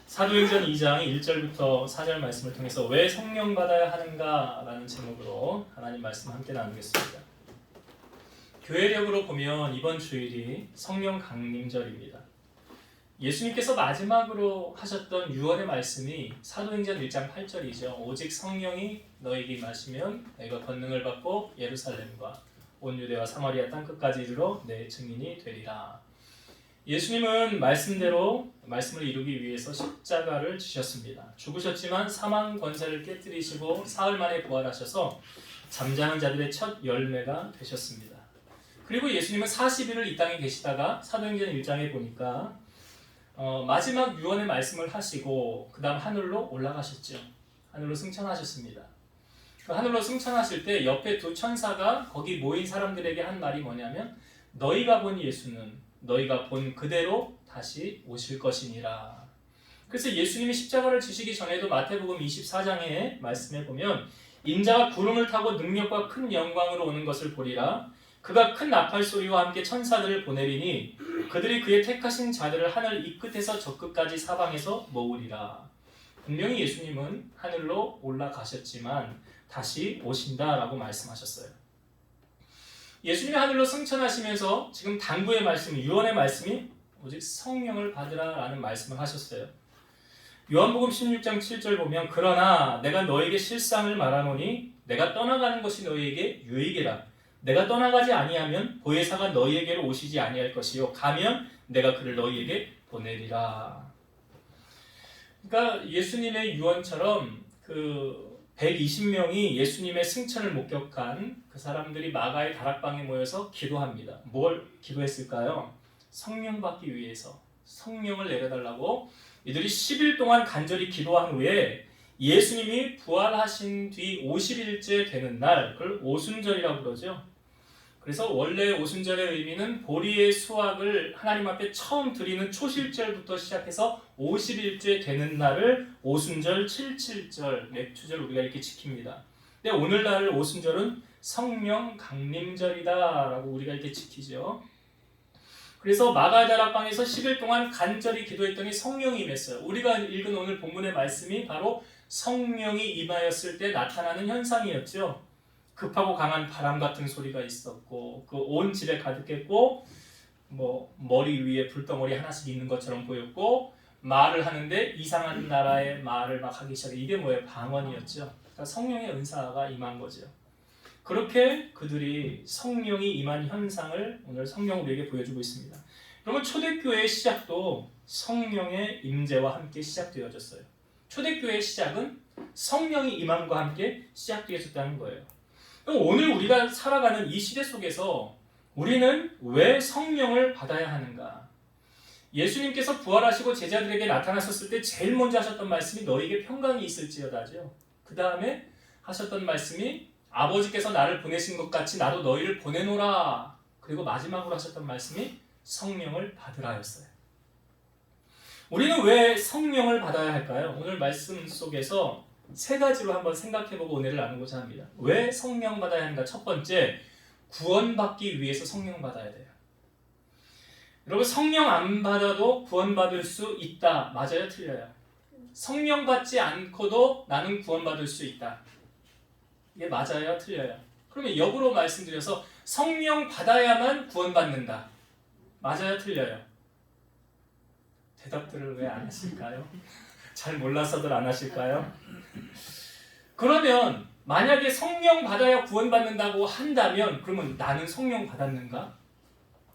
사도행전 2장 1절부터 4절 말씀을 통해서 왜 성령 받아야 하는가 라는 제목으로 하나님 말씀 함께 나누겠습니다. 교회력으로 보면 이번 주일이 성령 강림절입니다. 예수님께서 마지막으로 하셨던 유언의 말씀이 사도행전 1장 8절이죠. 오직 성령이 너에게 임하시면 너희가 권능을 받고 예루살렘과 온 유대와 사마리아 땅끝까지 이르러 내 증인이 되리라. 예수님은 말씀대로 말씀을 이루기 위해서 십자가를 지셨습니다. 죽으셨지만 사망 권세를 깨뜨리시고 사흘 만에 부활하셔서 잠자는 자들의 첫 열매가 되셨습니다. 그리고 예수님은 40일을 이 땅에 계시다가 사도행전 1장에 보니까 마지막 유언의 말씀을 하시고 그 다음 하늘로 올라가셨죠. 하늘로 승천하셨습니다. 그 하늘로 승천하실 때 옆에 두 천사가 거기 모인 사람들에게 한 말이 뭐냐면 너희가 본 예수는 너희가 본 그대로 다시 오실 것이니라. 그래서 예수님이 십자가를 지시기 전에도 마태복음 24장의 말씀에 보면 인자가 구름을 타고 능력과 큰 영광으로 오는 것을 보리라. 그가 큰 나팔 소리와 함께 천사들을 보내리니 그들이 그의 택하신 자들을 하늘 이 끝에서 저 끝까지 사방에서 모으리라. 분명히 예수님은 하늘로 올라가셨지만 다시 오신다라고 말씀하셨어요. 예수님이 하늘로 승천하시면서 지금 당부의 말씀, 유언의 말씀이 오직 성령을 받으라라는 말씀을 하셨어요. 요한복음 16장 7절 보면 그러나 내가 너에게 실상을 말하노니 내가 떠나가는 것이 너희에게 유익이라. 내가 떠나가지 아니하면 보혜사가 너희에게로 오시지 아니할 것이요 가면 내가 그를 너희에게 보내리라. 그러니까 예수님의 유언처럼 120명이 예수님의 승천을 목격한 그 사람들이 마가의 다락방에 모여서 기도합니다. 뭘 기도했을까요? 성령 받기 위해서 성령을 내려달라고 이들이 10일 동안 간절히 기도한 후에 예수님이 부활하신 뒤 50일째 되는 날, 그걸 오순절이라고 그러죠. 그래서 원래 오순절의 의미는 보리의 수확을 하나님 앞에 처음 드리는 초실절부터 시작해서 50일째 되는 날을 오순절, 77절, 맥추절 우리가 이렇게 지킵니다. 근데 오늘날 오순절은 성령 강림절이다라고 우리가 이렇게 지키죠. 그래서 마가다락방에서 10일 동안 간절히 기도했더니 성령이 임했어요. 우리가 읽은 오늘 본문의 말씀이 바로 성령이 임하였을 때 나타나는 현상이었죠. 급하고 강한 바람 같은 소리가 있었고 그 온 집에 가득했고 머리 위에 불덩어리 하나씩 있는 것처럼 보였고 말을 하는데 이상한 나라의 말을 막 하기 시작해. 이게 뭐예요? 방언이었죠. 그러니까 성령의 은사가 임한 거죠. 그렇게 그들이 성령이 임한 현상을 오늘 성경 우리에게 보여주고 있습니다. 그러면 초대교회의 시작도 성령의 임재와 함께 시작되어졌어요. 초대교회의 시작은 성령이 임함과 함께 시작되어졌다는 거예요. 오늘 우리가 살아가는 이 시대 속에서 우리는 왜 성령을 받아야 하는가? 예수님께서 부활하시고 제자들에게 나타나셨을 때 제일 먼저 하셨던 말씀이 너희에게 평강이 있을지어다죠. 그 다음에 하셨던 말씀이 아버지께서 나를 보내신 것 같이 나도 너희를 보내노라. 그리고 마지막으로 하셨던 말씀이 성령을 받으라였어요. 우리는 왜 성령을 받아야 할까요? 오늘 말씀 속에서 세 가지로 한번 생각해보고 은혜를 나누고자 합니다. 왜 성령 받아야 하는가? 첫 번째, 구원받기 위해서 성령 받아야 돼요. 여러분, 성령 안 받아도 구원받을 수 있다. 맞아요? 틀려요? 성령 받지 않고도 나는 구원받을 수 있다. 이게 맞아요? 틀려요? 그러면 역으로 말씀드려서 성령 받아야만 구원받는다. 맞아요? 틀려요? 대답들을 왜 안 하실까요? 잘 몰라서들 안 하실까요? 그러면 만약에 성령 받아야 구원받는다고 한다면 그러면 나는 성령 받았는가?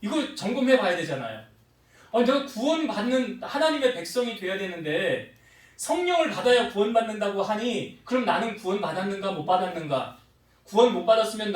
이거 점검해 봐야 되잖아요. 내가 구원받는 하나님의 백성이 돼야 되는데 성령을 받아야 구원받는다고 하니 그럼 나는 구원받았는가 못 받았는가? 구원 못 받았으면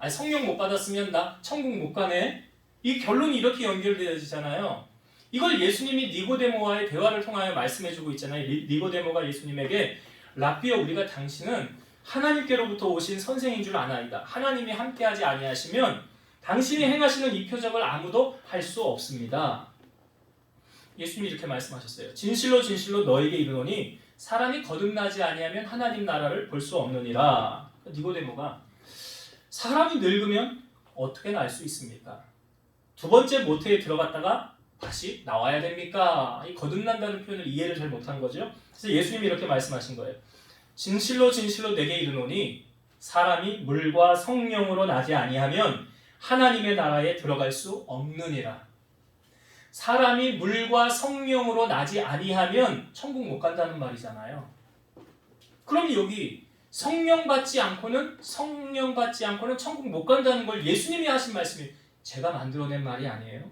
성령 못 받았으면 나 천국 못 가네? 이 결론이 이렇게 연결되어지잖아요. 이걸 예수님이 니고데모와의 대화를 통하여 말씀해주고 있잖아요. 니고데모가 예수님에게 랍비여 우리가 당신은 하나님께로부터 오신 선생인 줄 아나이다. 하나님이 함께하지 아니하시면 당신이 행하시는 이 표적을 아무도 할 수 없습니다. 예수님이 이렇게 말씀하셨어요. 진실로 진실로 너에게 이르노니 사람이 거듭나지 아니하면 하나님 나라를 볼 수 없느니라. 니고데모가 사람이 늙으면 어떻게 날 수 있습니까? 두 번째 모태에 들어갔다가 다시 나와야 됩니까? 이 거듭난다는 표현을 이해를 잘 못한 거죠. 그래서 예수님이 이렇게 말씀하신 거예요. 진실로 진실로 내게 이르노니 사람이 물과 성령으로 나지 아니하면 하나님의 나라에 들어갈 수 없느니라. 사람이 물과 성령으로 나지 아니하면 천국 못 간다는 말이잖아요. 그럼 여기 성령 받지 않고는 천국 못 간다는 걸 예수님이 하신 말씀이 제가 만들어낸 말이 아니에요.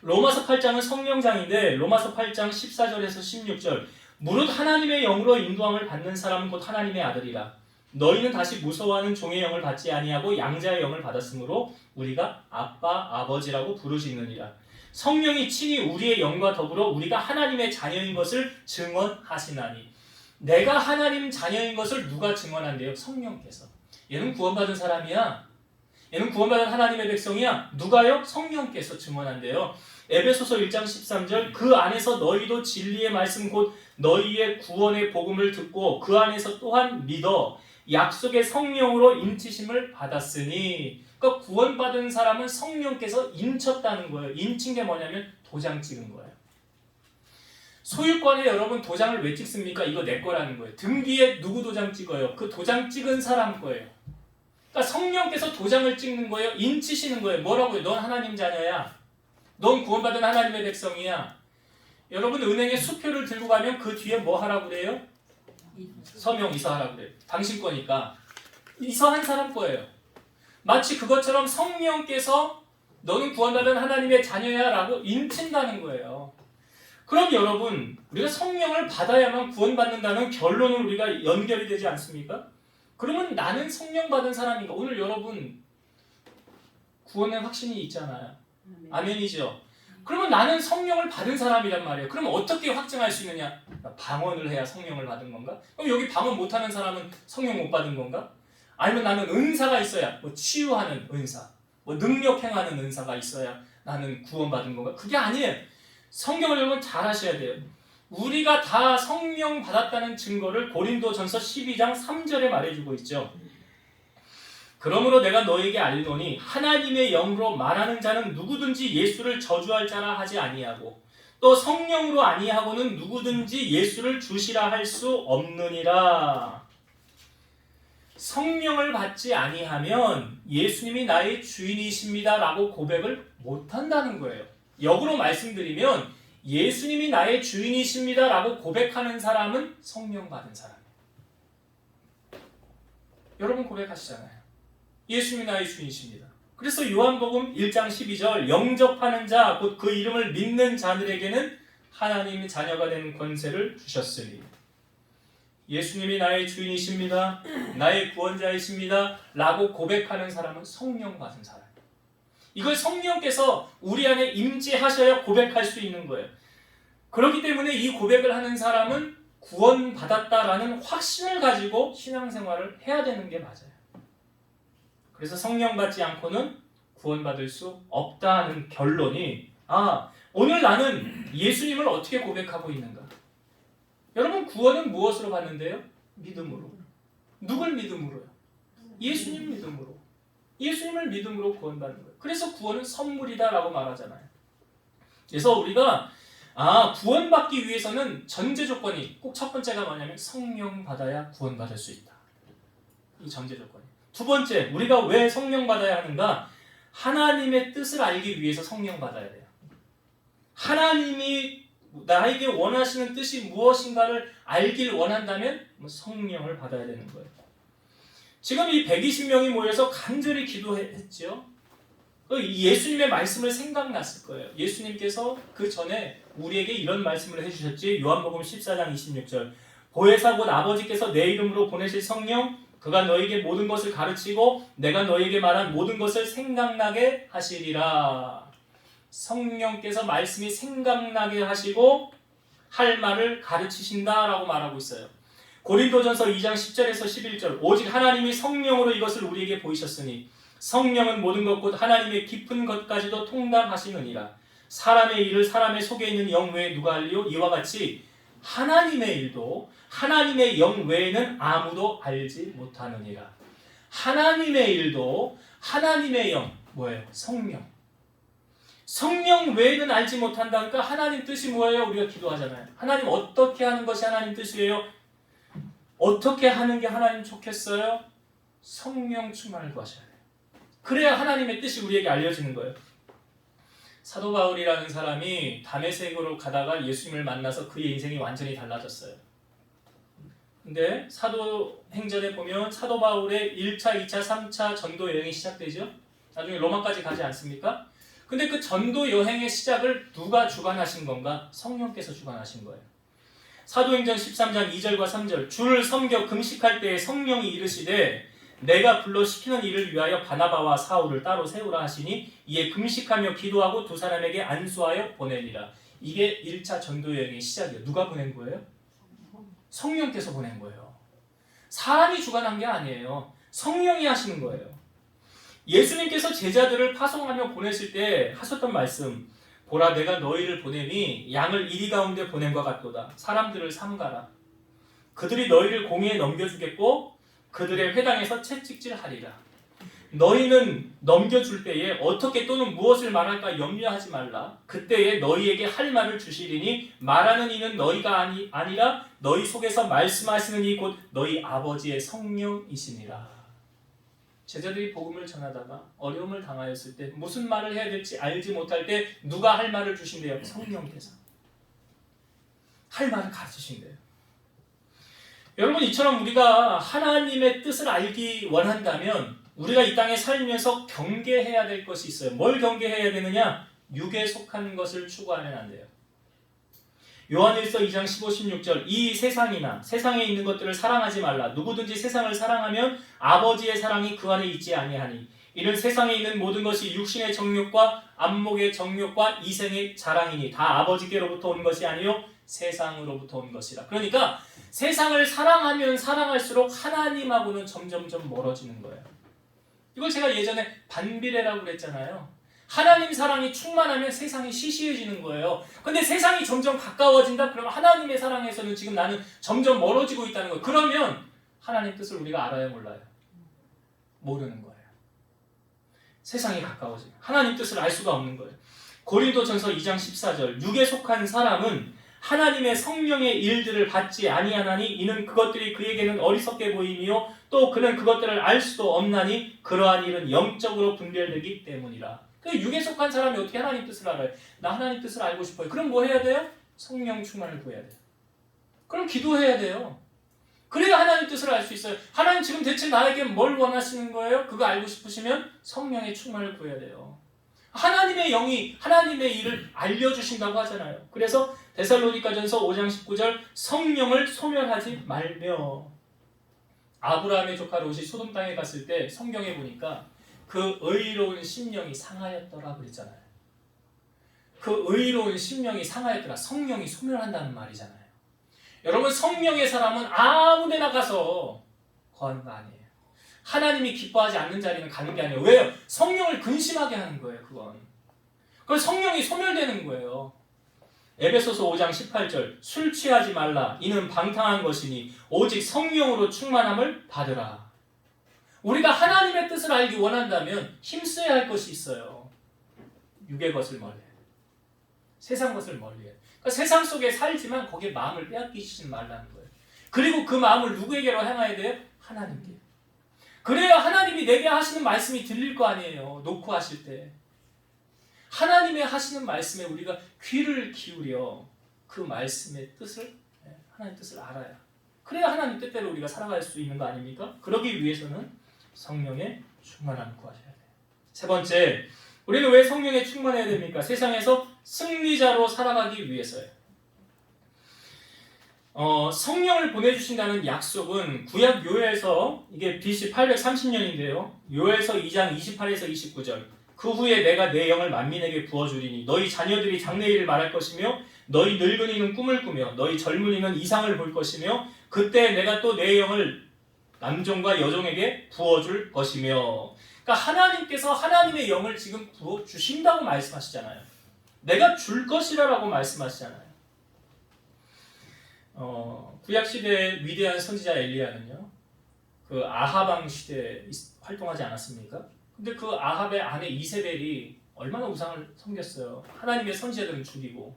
로마서 8장은 성령장인데 로마서 8장 14절에서 16절 무릇 하나님의 영으로 인도함을 받는 사람은 곧 하나님의 아들이라. 너희는 다시 무서워하는 종의 영을 받지 아니하고 양자의 영을 받았으므로 우리가 아빠 아버지라고 부르시느니라. 성령이 친히 우리의 영과 더불어 우리가 하나님의 자녀인 것을 증언하시나니. 내가 하나님 자녀인 것을 누가 증언한대요? 성령께서. 얘는 구원받은 사람이야. 얘는 구원받은 하나님의 백성이야. 누가요? 성령께서 증언한대요. 에베소서 1장 13절 그 안에서 너희도 진리의 말씀 곧 너희의 구원의 복음을 듣고 그 안에서 또한 믿어 약속의 성령으로 인치심을 받았으니. 그러니까 구원받은 사람은 성령께서 인쳤다는 거예요. 인친 게 뭐냐면 도장 찍은 거예요. 소유권에 여러분 도장을 왜 찍습니까? 이거 내 거라는 거예요. 등 뒤에 누구 도장 찍어요? 그 도장 찍은 사람 거예요. 그러니까 성령께서 도장을 찍는 거예요. 인치시는 거예요. 뭐라고요? 넌 하나님 자녀야. 넌 구원받은 하나님의 백성이야. 여러분 은행에 수표를 들고 가면 그 뒤에 뭐 하라고 그래요? 서명 이서하라고 그래요. 당신 거니까. 이서한 사람 거예요. 마치 그것처럼 성령께서 너는 구원받은 하나님의 자녀야 라고 인친다는 거예요. 그럼 여러분 우리가 성령을 받아야만 구원받는다는 결론은 우리가 연결이 되지 않습니까? 그러면 나는 성령 받은 사람인가? 오늘 여러분 구원의 확신이 있잖아요. 아멘이죠. 그러면 나는 성령을 받은 사람이란 말이에요. 그럼 어떻게 확증할 수 있느냐? 방언을 해야 성령을 받은 건가? 그럼 여기 방언 못하는 사람은 성령 못 받은 건가? 아니면 나는 은사가 있어야 뭐 치유하는 은사, 뭐 능력 행하는 은사가 있어야 나는 구원받은 건가? 그게 아니에요. 성경을 여러분 잘 하셔야 돼요. 우리가 다 성령 받았다는 증거를 고린도전서 12장 3절에 말해주고 있죠. 그러므로 내가 너에게 알노니 하나님의 영으로 말하는 자는 누구든지 예수를 저주할 자라 하지 아니하고 또 성령으로 아니하고는 누구든지 예수를 주시라 할 수 없느니라. 성령을 받지 아니하면 예수님이 나의 주인이십니다 라고 고백을 못한다는 거예요. 역으로 말씀드리면 예수님이 나의 주인이십니다 라고 고백하는 사람은 성령 받은 사람이에요. 여러분 고백하시잖아요. 예수님이 나의 주인이십니다. 그래서 요한복음 1장 12절 영접하는 자 곧 그 이름을 믿는 자들에게는 하나님의 자녀가 되는 권세를 주셨으니. 예수님이 나의 주인이십니다. 나의 구원자이십니다. 라고 고백하는 사람은 성령 받은 사람이에요. 이걸 성령께서 우리 안에 임재하셔야 고백할 수 있는 거예요. 그렇기 때문에 이 고백을 하는 사람은 구원받았다라는 확신을 가지고 신앙생활을 해야 되는 게 맞아요. 그래서 성령 받지 않고는 구원받을 수 없다는 결론이 오늘 나는 예수님을 어떻게 고백하고 있는가? 여러분 구원은 무엇으로 받는데요? 믿음으로. 누굴 믿음으로요? 예수님 믿음으로. 예수님을 믿음으로 구원받는 거예요. 그래서 구원은 선물이다라고 말하잖아요. 그래서 우리가 구원받기 위해서는 전제 조건이 꼭 첫 번째가 뭐냐면 성령 받아야 구원받을 수 있다. 이 전제 조건이. 두 번째, 우리가 왜 성령 받아야 하는가? 하나님의 뜻을 알기 위해서 성령 받아야 돼요. 하나님이 나에게 원하시는 뜻이 무엇인가를 알길 원한다면 성령을 받아야 되는 거예요. 지금 이 120명이 모여서 간절히 기도했죠. 예수님의 말씀을 생각났을 거예요. 예수님께서 그 전에 우리에게 이런 말씀을 해주셨지. 요한복음 14장 26절 보혜사 곧 아버지께서 내 이름으로 보내실 성령 그가 너에게 모든 것을 가르치고 내가 너에게 말한 모든 것을 생각나게 하시리라. 성령께서 말씀이 생각나게 하시고 할 말을 가르치신다라고 말하고 있어요. 고린도전서 2장 10절에서 11절 오직 하나님이 성령으로 이것을 우리에게 보이셨으니 성령은 모든 것 곧 하나님의 깊은 것까지도 통달하시느니라. 사람의 일을 사람의 속에 있는 영 외에 누가 알리요? 이와 같이 하나님의 일도 하나님의 영 외에는 아무도 알지 못하느니라. 하나님의 일도 하나님의 영 뭐예요? 성령. 성령 외에는 알지 못한다. 그러니까 하나님 뜻이 뭐예요? 우리가 기도하잖아요. 하나님 어떻게 하는 것이 하나님 뜻이에요? 어떻게 하는 게 하나님 좋겠어요? 성령 충만을 구하셔야 돼요. 그래야 하나님의 뜻이 우리에게 알려지는 거예요. 사도 바울이라는 사람이 다메섹으로 가다가 예수님을 만나서 그의 인생이 완전히 달라졌어요. 근데 사도행전에 보면 사도 바울의 1차, 2차, 3차 전도 여행이 시작되죠. 나중에 로마까지 가지 않습니까? 근데 그 전도 여행의 시작을 누가 주관하신 건가? 성령께서 주관하신 거예요. 사도행전 13장 2절과 3절 주를 섬겨 금식할 때에 성령이 이르시되 내가 불러 시키는 일을 위하여 바나바와 사울을 따로 세우라 하시니 이에 금식하며 기도하고 두 사람에게 안수하여 보내니라. 이게 1차 전도 여행의 시작이에요. 누가 보낸 거예요? 성령께서 보낸 거예요. 사람이 주관한 게 아니에요. 성령이 하시는 거예요. 예수님께서 제자들을 파송하며 보내실 때 하셨던 말씀, 보라 내가 너희를 보내니 양을 이리 가운데 보냄과 같도다. 사람들을 삼가라. 그들이 너희를 공의에 넘겨주겠고 그들의 회당에서 채찍질하리라. 너희는 넘겨줄 때에 어떻게 또는 무엇을 말할까 염려하지 말라. 그때에 너희에게 할 말을 주시리니 말하는 이는 너희가 아니라 너희 속에서 말씀하시는 이 곧 너희 아버지의 성령이시니라. 제자들이 복음을 전하다가 어려움을 당하였을 때 무슨 말을 해야 될지 알지 못할 때 누가 할 말을 주신대요? 성령께서 할 말을 가르치신대요. 여러분, 이처럼 우리가 하나님의 뜻을 알기 원한다면 우리가 이 땅에 살면서 경계해야 될 것이 있어요. 뭘 경계해야 되느냐? 육에 속한 것을 추구하면 안 돼요. 요한일서 2장 15, 16절 이 세상이나 세상에 있는 것들을 사랑하지 말라. 누구든지 세상을 사랑하면 아버지의 사랑이 그 안에 있지 아니하니 이는 세상에 있는 모든 것이 육신의 정욕과 안목의 정욕과 이생의 자랑이니 다 아버지께로부터 온 것이 아니요 세상으로부터 온 것이라. 그러니까 세상을 사랑하면 사랑할수록 하나님하고는 점점점 멀어지는 거예요. 이걸 제가 예전에 반비례라고 그랬잖아요. 하나님 사랑이 충만하면 세상이 시시해지는 거예요. 근데 세상이 점점 가까워진다? 그러면 하나님의 사랑에서는 지금 나는 점점 멀어지고 있다는 거예요. 그러면 하나님 뜻을 우리가 알아요, 몰라요? 모르는 거예요. 세상이 가까워지면 하나님 뜻을 알 수가 없는 거예요. 고린도전서 2장 14절 육에 속한 사람은 하나님의 성령의 일들을 받지 아니하나니 이는 그것들이 그에게는 어리석게 보이며 또 그는 그것들을 알 수도 없나니 그러한 일은 영적으로 분별되기 때문이라. 육에 속한 사람이 어떻게 하나님 뜻을 알아요? 나 하나님 뜻을 알고 싶어요. 그럼 뭐 해야 돼요? 성령 충만을 구해야 돼요. 그럼 기도해야 돼요. 그래야 하나님 뜻을 알 수 있어요. 하나님 지금 대체 나에게 뭘 원하시는 거예요? 그거 알고 싶으시면 성령의 충만을 구해야 돼요. 하나님의 영이 하나님의 일을 알려주신다고 하잖아요. 그래서 데살로니가전서 5장 19절 성령을 소멸하지 말며. 아브라함의 조카 롯이 소돔 땅에 갔을 때 성경에 보니까 그 의로운 심령이 상하였더라 그랬잖아요. 그 의로운 심령이 상하였더라. 성령이 소멸한다는 말이잖아요. 여러분, 성령의 사람은 아무 데나 가서 거하는 거 아니에요. 하나님이 기뻐하지 않는 자리는 가는 게 아니에요. 왜요? 성령을 근심하게 하는 거예요. 그건. 그래서 성령이 소멸되는 거예요. 에베소서 5장 18절 술 취하지 말라. 이는 방탕한 것이니 오직 성령으로 충만함을 받으라. 우리가 하나님의 뜻을 알기 원한다면 힘써야 할 것이 있어요. 육의 것을 멀리해. 세상 것을 멀리해. 그러니까 세상 속에 살지만 거기에 마음을 빼앗기시지 말라는 거예요. 그리고 그 마음을 누구에게로 향해야 돼요? 하나님께. 그래야 하나님이 내게 하시는 말씀이 들릴 거 아니에요. 놓고 하실 때. 하나님의 하시는 말씀에 우리가 귀를 기울여 그 말씀의 뜻을, 하나님의 뜻을 알아야. 그래야 하나님 뜻대로 우리가 살아갈 수 있는 거 아닙니까? 그러기 위해서는 성령의 충만함을 구하셔야 돼요. 세 번째, 우리는 왜 성령에 충만해야 됩니까? 세상에서 승리자로 살아가기 위해서요. 성령을 보내주신다는 약속은 구약 요엘서, 이게 BC 830년인데요. 요엘서 2장 28에서 29절 그 후에 내가 내 영을 만민에게 부어주리니 너희 자녀들이 장래일을 말할 것이며 너희 늙은이는 꿈을 꾸며 너희 젊은이는 이상을 볼 것이며 그때 내가 또 내 영을 남종과 여종에게 부어줄 것이며. 그러니까 하나님께서 하나님의 영을 지금 부어주신다고 말씀하시잖아요. 내가 줄 것이라고 말씀하시잖아요. 구약시대의 위대한 선지자 엘리야는요, 그 아합 왕 시대에 활동하지 않았습니까? 근데 그 아합의 아내 이세벨이 얼마나 우상을 섬겼어요. 하나님의 선지자들은 죽이고.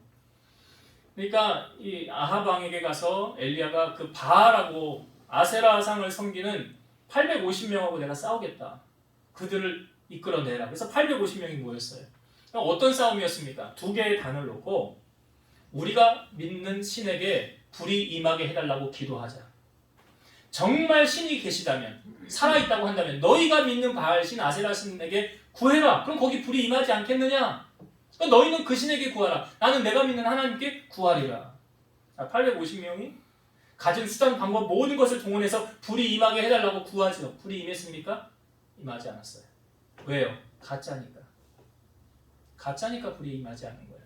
그러니까 이 아합 왕에게 가서 엘리야가 그 바알하고 아세라상을 섬기는 850명하고 내가 싸우겠다. 그들을 이끌어내라. 그래서 850명이 모였어요. 어떤 싸움이었습니까? 두 개의 단을 놓고 우리가 믿는 신에게 불이 임하게 해달라고 기도하자. 정말 신이 계시다면, 살아있다고 한다면 너희가 믿는 바알 신, 아세라 신에게 구해라. 그럼 거기 불이 임하지 않겠느냐? 그러니까 너희는 그 신에게 구하라. 나는 내가 믿는 하나님께 구하리라. 850명이 가진 수단, 방법 모든 것을 동원해서 불이 임하게 해달라고 구하죠. 불이 임했습니까? 임하지 않았어요. 왜요? 가짜니까. 가짜니까 불이 임하지 않는 거예요.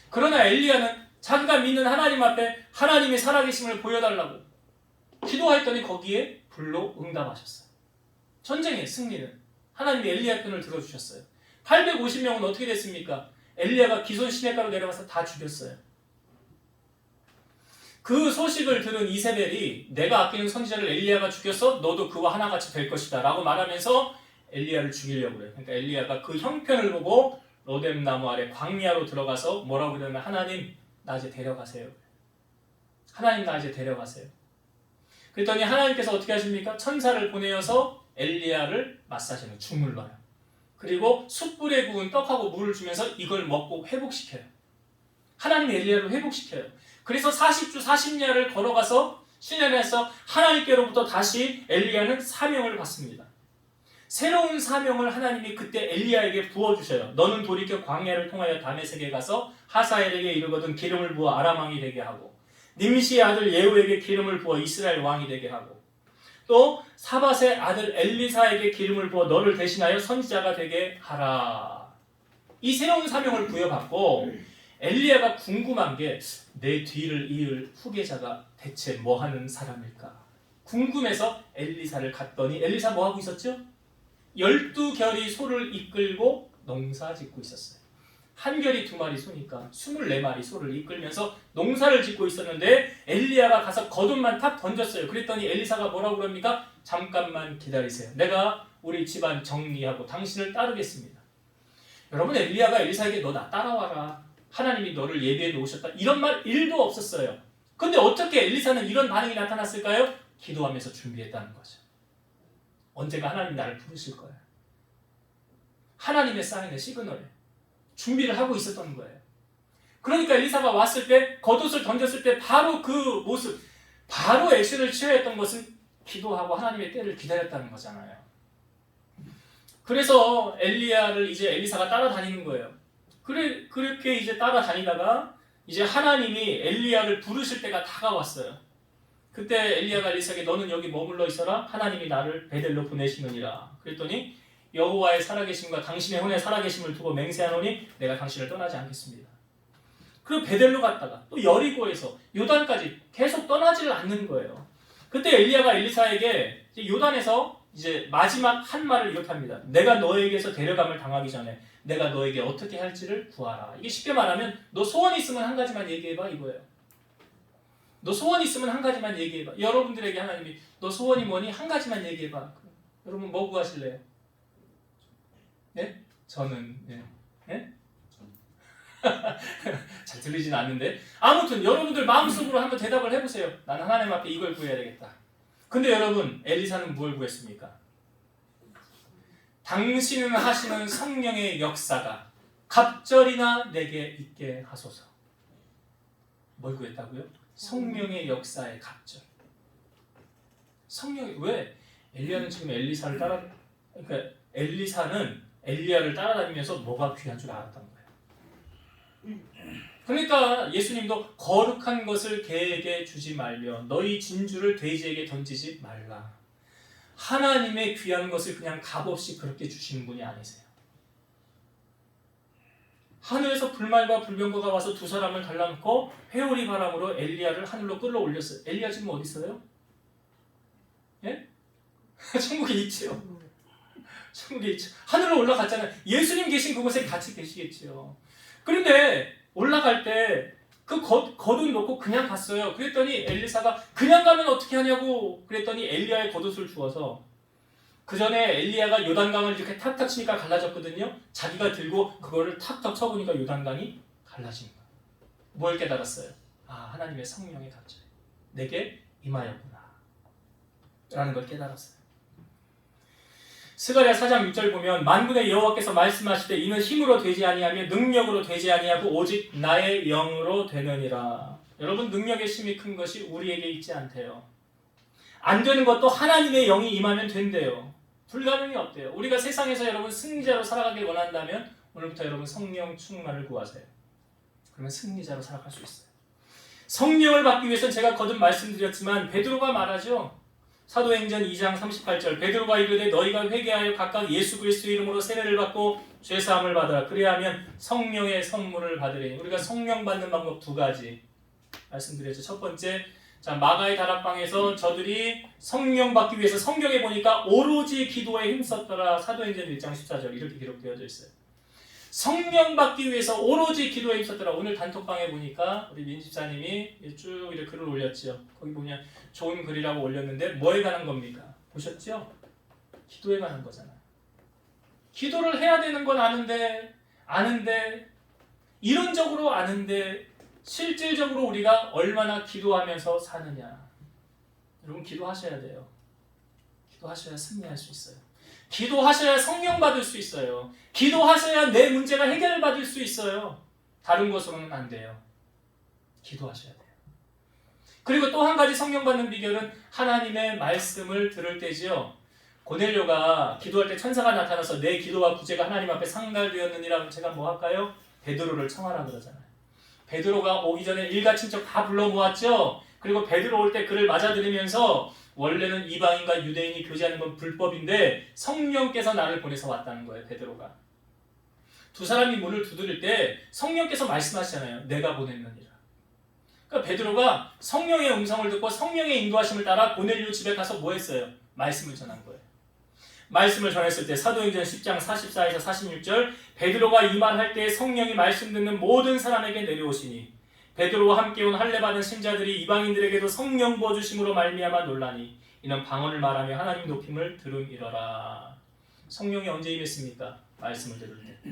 그러나 엘리야는 자기가 믿는 하나님 앞에 하나님의 살아계심을 보여달라고 기도했더니 거기에 불로 응답하셨어요. 전쟁의 승리는 하나님이 엘리야 편을 들어주셨어요. 850명은 어떻게 됐습니까? 엘리야가 기손 시내가로 내려가서 다 죽였어요. 그 소식을 들은 이세벨이 내가 아끼는 선지자를 엘리야가 죽였어? 너도 그와 하나같이 될 것이다 라고 말하면서 엘리야를 죽이려고 그래요. 그러니까 엘리야가 그 형편을 보고 로뎀 나무 아래 광야로 들어가서 뭐라고 그러냐면 하나님 나 이제 데려가세요. 하나님 나 이제 데려가세요. 그랬더니 하나님께서 어떻게 하십니까? 천사를 보내어서 엘리야를 마사지는 죽물 놔요. 그리고 숯불에 구운 떡하고 물을 주면서 이걸 먹고 회복시켜요. 하나님이 엘리야를 회복시켜요. 그래서 40주 40야를 걸어가서 시내에서 하나님께로부터 다시 엘리야는 사명을 받습니다. 새로운 사명을 하나님이 그때 엘리야에게 부어주셔요. 너는 돌이켜 광야를 통하여 다메섹에 가서 하사엘에게 이르거든 기름을 부어 아람 왕이 되게 하고 님시의 아들 예후에게 기름을 부어 이스라엘 왕이 되게 하고 또 사밧의 아들 엘리사에게 기름을 부어 너를 대신하여 선지자가 되게 하라. 이 새로운 사명을 부여받고 엘리야가 궁금한 게 내 뒤를 이을 후계자가 대체 뭐하는 사람일까? 궁금해서 엘리사를 갔더니 엘리사 뭐하고 있었죠? 12결이 소를 이끌고 농사 짓고 있었어요. 한 결이 2마리 소니까 24마리 소를 이끌면서 농사를 짓고 있었는데 엘리야가 가서 겉옷만 탁 던졌어요. 그랬더니 엘리사가 뭐라고 그럽니까? 잠깐만 기다리세요. 내가 우리 집안 정리하고 당신을 따르겠습니다. 여러분 엘리야가 엘리사에게 너 나 따라와라. 하나님이 너를 예비해 놓으셨다. 이런 말 1도 없었어요. 근데 어떻게 엘리사는 이런 반응이 나타났을까요? 기도하면서 준비했다는 거죠. 언제가 하나님 나를 부르실 거야. 하나님의 사인의 시그널에 준비를 하고 있었던 거예요. 그러니까 엘리사가 왔을 때 겉옷을 던졌을 때 바로 그 모습, 바로 액션을 취하였던 것은 기도하고 하나님의 때를 기다렸다는 거잖아요. 그래서 엘리야를 이제 엘리사가 따라다니는 거예요. 그렇게 이제 따라다니다가 이제 하나님이 엘리야를 부르실 때가 다가왔어요. 그때 엘리야가 엘리사에게 너는 여기 머물러 있어라. 하나님이 나를 베델로 보내시느니라. 그랬더니 여호와의 살아계심과 당신의 혼의 살아계심을 두고 맹세하노니 내가 당신을 떠나지 않겠습니다. 그리고 베델로 갔다가 또 여리고에서 요단까지 계속 떠나지를 않는 거예요. 그때 엘리야가 엘리사에게 요단에서 이제 마지막 한 말을 이렇게 합니다. 내가 너에게서 데려감을 당하기 전에 내가 너에게 어떻게 할지를 구하라. 이게 쉽게 말하면 너 소원 있으면 한 가지만 얘기해봐 이거예요. 너 소원 있으면 한 가지만 얘기해봐. 여러분들에게 하나님이 너 소원이 뭐니? 한 가지만 얘기해봐. 여러분 뭐 구하실래요? 네? 저는 네? 잘 들리진 않는데 아무튼 여러분들 마음속으로 한번 대답을 해보세요. 나는 하나님 앞에 이걸 구해야 되겠다. 근데 여러분 엘리사는 뭘 구했습니까? 당신은 하시는 성령의 역사가 갑절이나 내게 있게 하소서. 뭘 구했다고요? 성령의 역사의 갑절. 성령이 왜? 엘리야는 지금 엘리사를 그러니까 엘리사는 엘리야를 따라다니면서 뭐가 귀한 줄 알았던 거예요. 그러니까 예수님도 거룩한 것을 개에게 주지 말며 너희 진주를 돼지에게 던지지 말라. 하나님의 귀한 것을 그냥 값없이 그렇게 주시는 분이 아니세요. 하늘에서 불말과 불병거가 와서 두 사람을 달라놓고 회오리 바람으로 엘리야를 하늘로 끌어올렸어요. 엘리야 지금 어디 있어요? 예? 천국에 있지요. 천국에 있죠. 하늘로 올라갔잖아요. 예수님 계신 그곳에 같이 계시겠지요. 그런데 올라갈 때 그 겉옷 놓고 그냥 갔어요. 그랬더니 엘리사가 그냥 가면 어떻게 하냐고 그랬더니 엘리야의 겉옷을 주어서 그 전에 엘리야가 요단강을 이렇게 탁탁 치니까 갈라졌거든요. 자기가 들고 그거를 탁탁 쳐보니까 요단강이 갈라진 거예요. 뭘 깨달았어요? 아, 하나님의 성령의 갑자기 내게 임하였구나 라는 걸 깨달았어요. 스가랴 4장 6절 보면 만군의 여호와께서 말씀하시되 이는 힘으로 되지 아니하며 능력으로 되지 아니하고 오직 나의 영으로 되느니라. 여러분, 능력의 힘이 큰 것이 우리에게 있지 않대요. 안 되는 것도 하나님의 영이 임하면 된대요. 불가능이 없대요. 우리가 세상에서 여러분 승리자로 살아가길 원한다면 오늘부터 여러분 성령 충만을 구하세요. 그러면 승리자로 살아갈 수 있어요. 성령을 받기 위해서는 제가 거듭 말씀드렸지만 베드로가 말하죠. 사도행전 2장 38절 베드로가 이르되 너희가 회개하여 각각 예수 그리스도의 이름으로 세례를 받고 죄사함을 받으라. 그리하면 성령의 선물을 받으리니. 우리가 성령 받는 방법 두 가지 말씀드렸죠. 첫 번째, 자, 마가의 다락방에서 저들이 성령 받기 위해서 성경에 보니까 오로지 기도에 힘썼더라. 사도행전 1장 14절 이렇게 기록되어져 있어요. 성령 받기 위해서 오로지 기도에 힘썼더라. 오늘 단톡방에 보니까 우리 민 집사님이 쭉 이렇게 글을 올렸죠. 거기 보면 좋은 글이라고 올렸는데 뭐에 관한 겁니까? 보셨죠? 기도에 관한 거잖아요. 기도를 해야 되는 건 아는데 이론적으로 아는데 실질적으로 우리가 얼마나 기도하면서 사느냐. 여러분, 기도하셔야 돼요. 기도하셔야 승리할 수 있어요. 기도하셔야 성령 받을 수 있어요. 기도하셔야 내 문제가 해결받을 수 있어요. 다른 것으로는 안 돼요. 기도하셔야 돼요. 그리고 또 한 가지 성령 받는 비결은 하나님의 말씀을 들을 때지요. 고넬료가 기도할 때 천사가 나타나서 내 기도와 구제가 하나님 앞에 상달되었느니라. 제가 뭐 할까요? 베드로를 청하라 그러잖아요. 베드로가 오기 전에 일가 친척 다 불러 모았죠. 그리고 베드로 올 때 그를 맞아들이면서 원래는 이방인과 유대인이 교제하는 건 불법인데 성령께서 나를 보내서 왔다는 거예요. 베드로가. 두 사람이 문을 두드릴 때 성령께서 말씀하시잖아요. 내가 보냈느니라. 그러니까 베드로가 성령의 음성을 듣고 성령의 인도하심을 따라 고넬료 집에 가서 뭐 했어요? 말씀을 전한 거예요. 말씀을 전했을 때 사도행전 10장 44에서 46절 베드로가 이 말할 때 성령이 말씀 듣는 모든 사람에게 내려오시니 베드로와 함께 온 할례 받은 신자들이 이방인들에게도 성령 부어주심으로 말미암아 놀라니 이는 방언을 말하며 하나님 높임을 들음이러라. 성령이 언제 임했습니까? 말씀을 들을 때.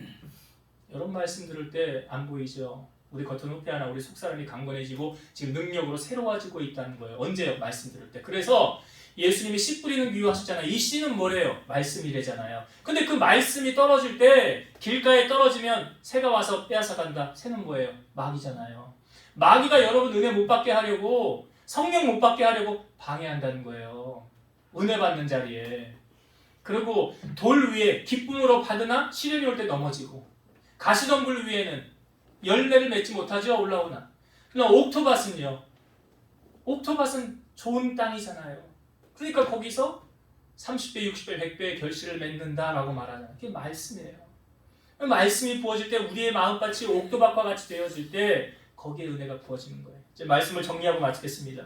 여러분, 말씀 들을 때 안 보이죠? 우리 겉은 후패하나 우리 속사람이 강건해지고 지금 능력으로 새로워지고 있다는 거예요. 언제요? 말씀 들을 때. 그래서 예수님이 씨 뿌리는 비유 하셨잖아요. 이 씨는 뭐래요? 말씀이래잖아요. 근데 그 말씀이 떨어질 때 길가에 떨어지면 새가 와서 빼앗아 간다. 새는 뭐예요? 마귀잖아요. 마귀가 여러분 은혜 못 받게 하려고, 성령 못 받게 하려고 방해한다는 거예요. 은혜 받는 자리에. 그리고 돌 위에 기쁨으로 받으나 시련이 올 때 넘어지고, 가시덤불 위에는 열매를 맺지 못하죠. 올라오나. 그러나 옥토밭은요. 옥토밭은 좋은 땅이잖아요. 그러니까 거기서 30배, 60배, 100배의 결실을 맺는다라고 말하잖아요. 그게 말씀이에요. 말씀이 부어질 때 우리의 마음밭이 옥토밭과 같이 되어질 때 거기에 은혜가 부어지는 거예요. 이제 말씀을 정리하고 마치겠습니다.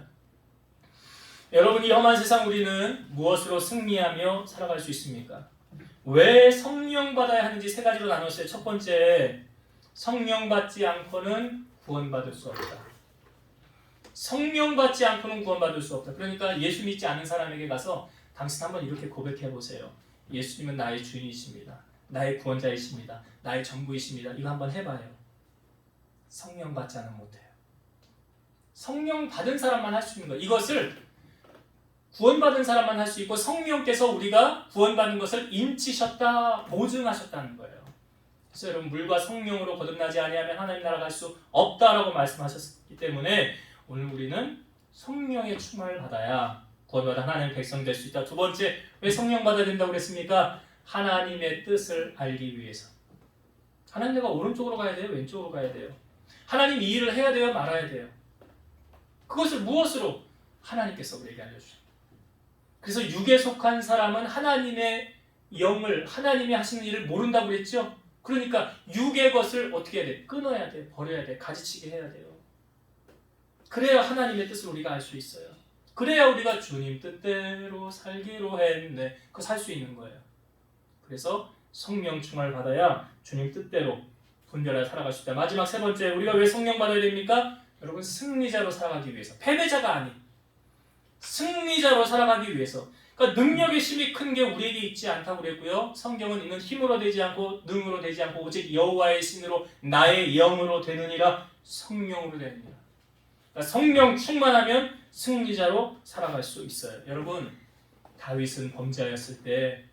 여러분, 이 험한 세상 우리는 무엇으로 승리하며 살아갈 수 있습니까? 왜 성령 받아야 하는지 세 가지로 나눴어요. 첫 번째, 성령 받지 않고는 구원받을 수 없다. 성령 받지 않고는 구원받을 수 없다. 그러니까 예수 믿지 않는 사람에게 가서 당신 한번 이렇게 고백해 보세요. 예수님은 나의 주인이십니다. 나의 구원자이십니다. 나의 전부이십니다. 이거 한번 해봐요. 성령 받지 않으면 못해요. 성령 받은 사람만 할 수 있는 거예요. 이것을 구원받은 사람만 할 수 있고 성령께서 우리가 구원받는 것을 인치셨다, 보증하셨다는 거예요. 그래서 여러분, 물과 성령으로 거듭나지 아니하면 하나님 나라 갈 수 없다라고 말씀하셨기 때문에 오늘 우리는 성령의 충만을 받아야 구원받아 하나님의 백성 될 수 있다. 두 번째, 왜 성령 받아야 된다고 그랬습니까? 하나님의 뜻을 알기 위해서. 하나님, 내가 오른쪽으로 가야 돼요? 왼쪽으로 가야 돼요? 하나님 이 일을 해야 돼요? 말아야 돼요? 그것을 무엇으로? 하나님께서 우리에게 알려주셔요. 그래서 육에 속한 사람은 하나님의 영을, 하나님이 하시는 일을 모른다고 그랬죠? 그러니까 육의 것을 어떻게 해야 돼? 끊어야 돼, 버려야 돼, 가지치기 해야 돼요. 그래야 하나님의 뜻을 우리가 알 수 있어요. 그래야 우리가 주님 뜻대로 살기로 했네, 그거 살 수 있는 거예요. 그래서 성령 충만을 받아야 주님 뜻대로 분별하여 살아갈 수 있다. 마지막 세 번째, 우리가 왜 성령 받아야 됩니까? 여러분, 승리자로 살아가기 위해서. 패배자가 아닌 승리자로 살아가기 위해서. 그러니까 능력의 힘이 큰 게 우리에게 있지 않다고 그랬고요. 성경은 이는 힘으로 되지 않고 능으로 되지 않고 오직 여호와의 신으로 나의 영으로 되느니라, 성령으로 되느니라. 그러니까 성령 충만하면 승리자로 살아갈 수 있어요. 여러분, 다윗은 범죄하였을 때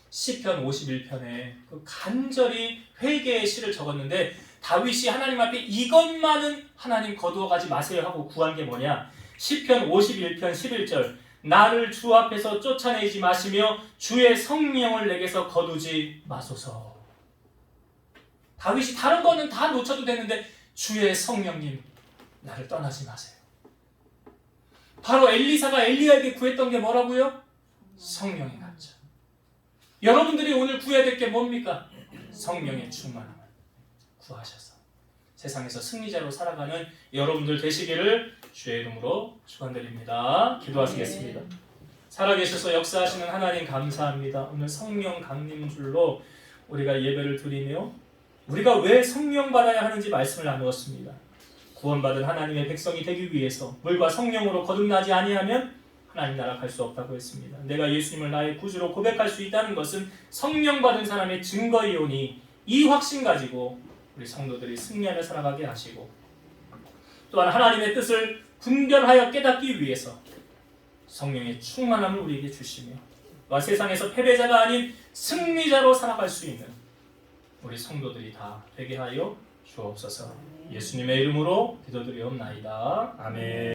시편 51편에 그 간절히 회개의 시를 적었는데, 다윗이 하나님 앞에 이것만은 하나님 거두어가지 마세요 하고 구한 게 뭐냐? 시편 51편 11절, 나를 주 앞에서 쫓아내지 마시며 주의 성령을 내게서 거두지 마소서. 다윗이 다른 거는 다 놓쳐도 되는데 주의 성령님 나를 떠나지 마세요. 바로 엘리사가 엘리야에게 구했던 게 뭐라고요? 성령의 감자. 여러분들이 오늘 구해야 될 게 뭡니까? 성령의 충만함을 구하셔서 세상에서 승리자로 살아가는 여러분들 되시기를 주의 이름으로 축원드립니다. 기도하시겠습니다. 살아계셔서 역사하시는 하나님 감사합니다. 오늘 성령 강림 줄로 우리가 예배를 드리며 우리가 왜 성령 받아야 하는지 말씀을 나누었습니다. 구원받은 하나님의 백성이 되기 위해서 물과 성령으로 거듭나지 아니하면 하나님 나라 갈 수 없다고 했습니다. 내가 예수님을 나의 구주로 고백할 수 있다는 것은 성령 받은 사람의 증거이오니 이 확신 가지고 우리 성도들이 승리하며 살아가게 하시고, 또한 하나님의 뜻을 분별하여 깨닫기 위해서 성령의 충만함을 우리에게 주시며 또한 세상에서 패배자가 아닌 승리자로 살아갈 수 있는 우리 성도들이 다 되게 하여 주옵소서. 예수님의 이름으로 기도드리옵나이다. 아멘.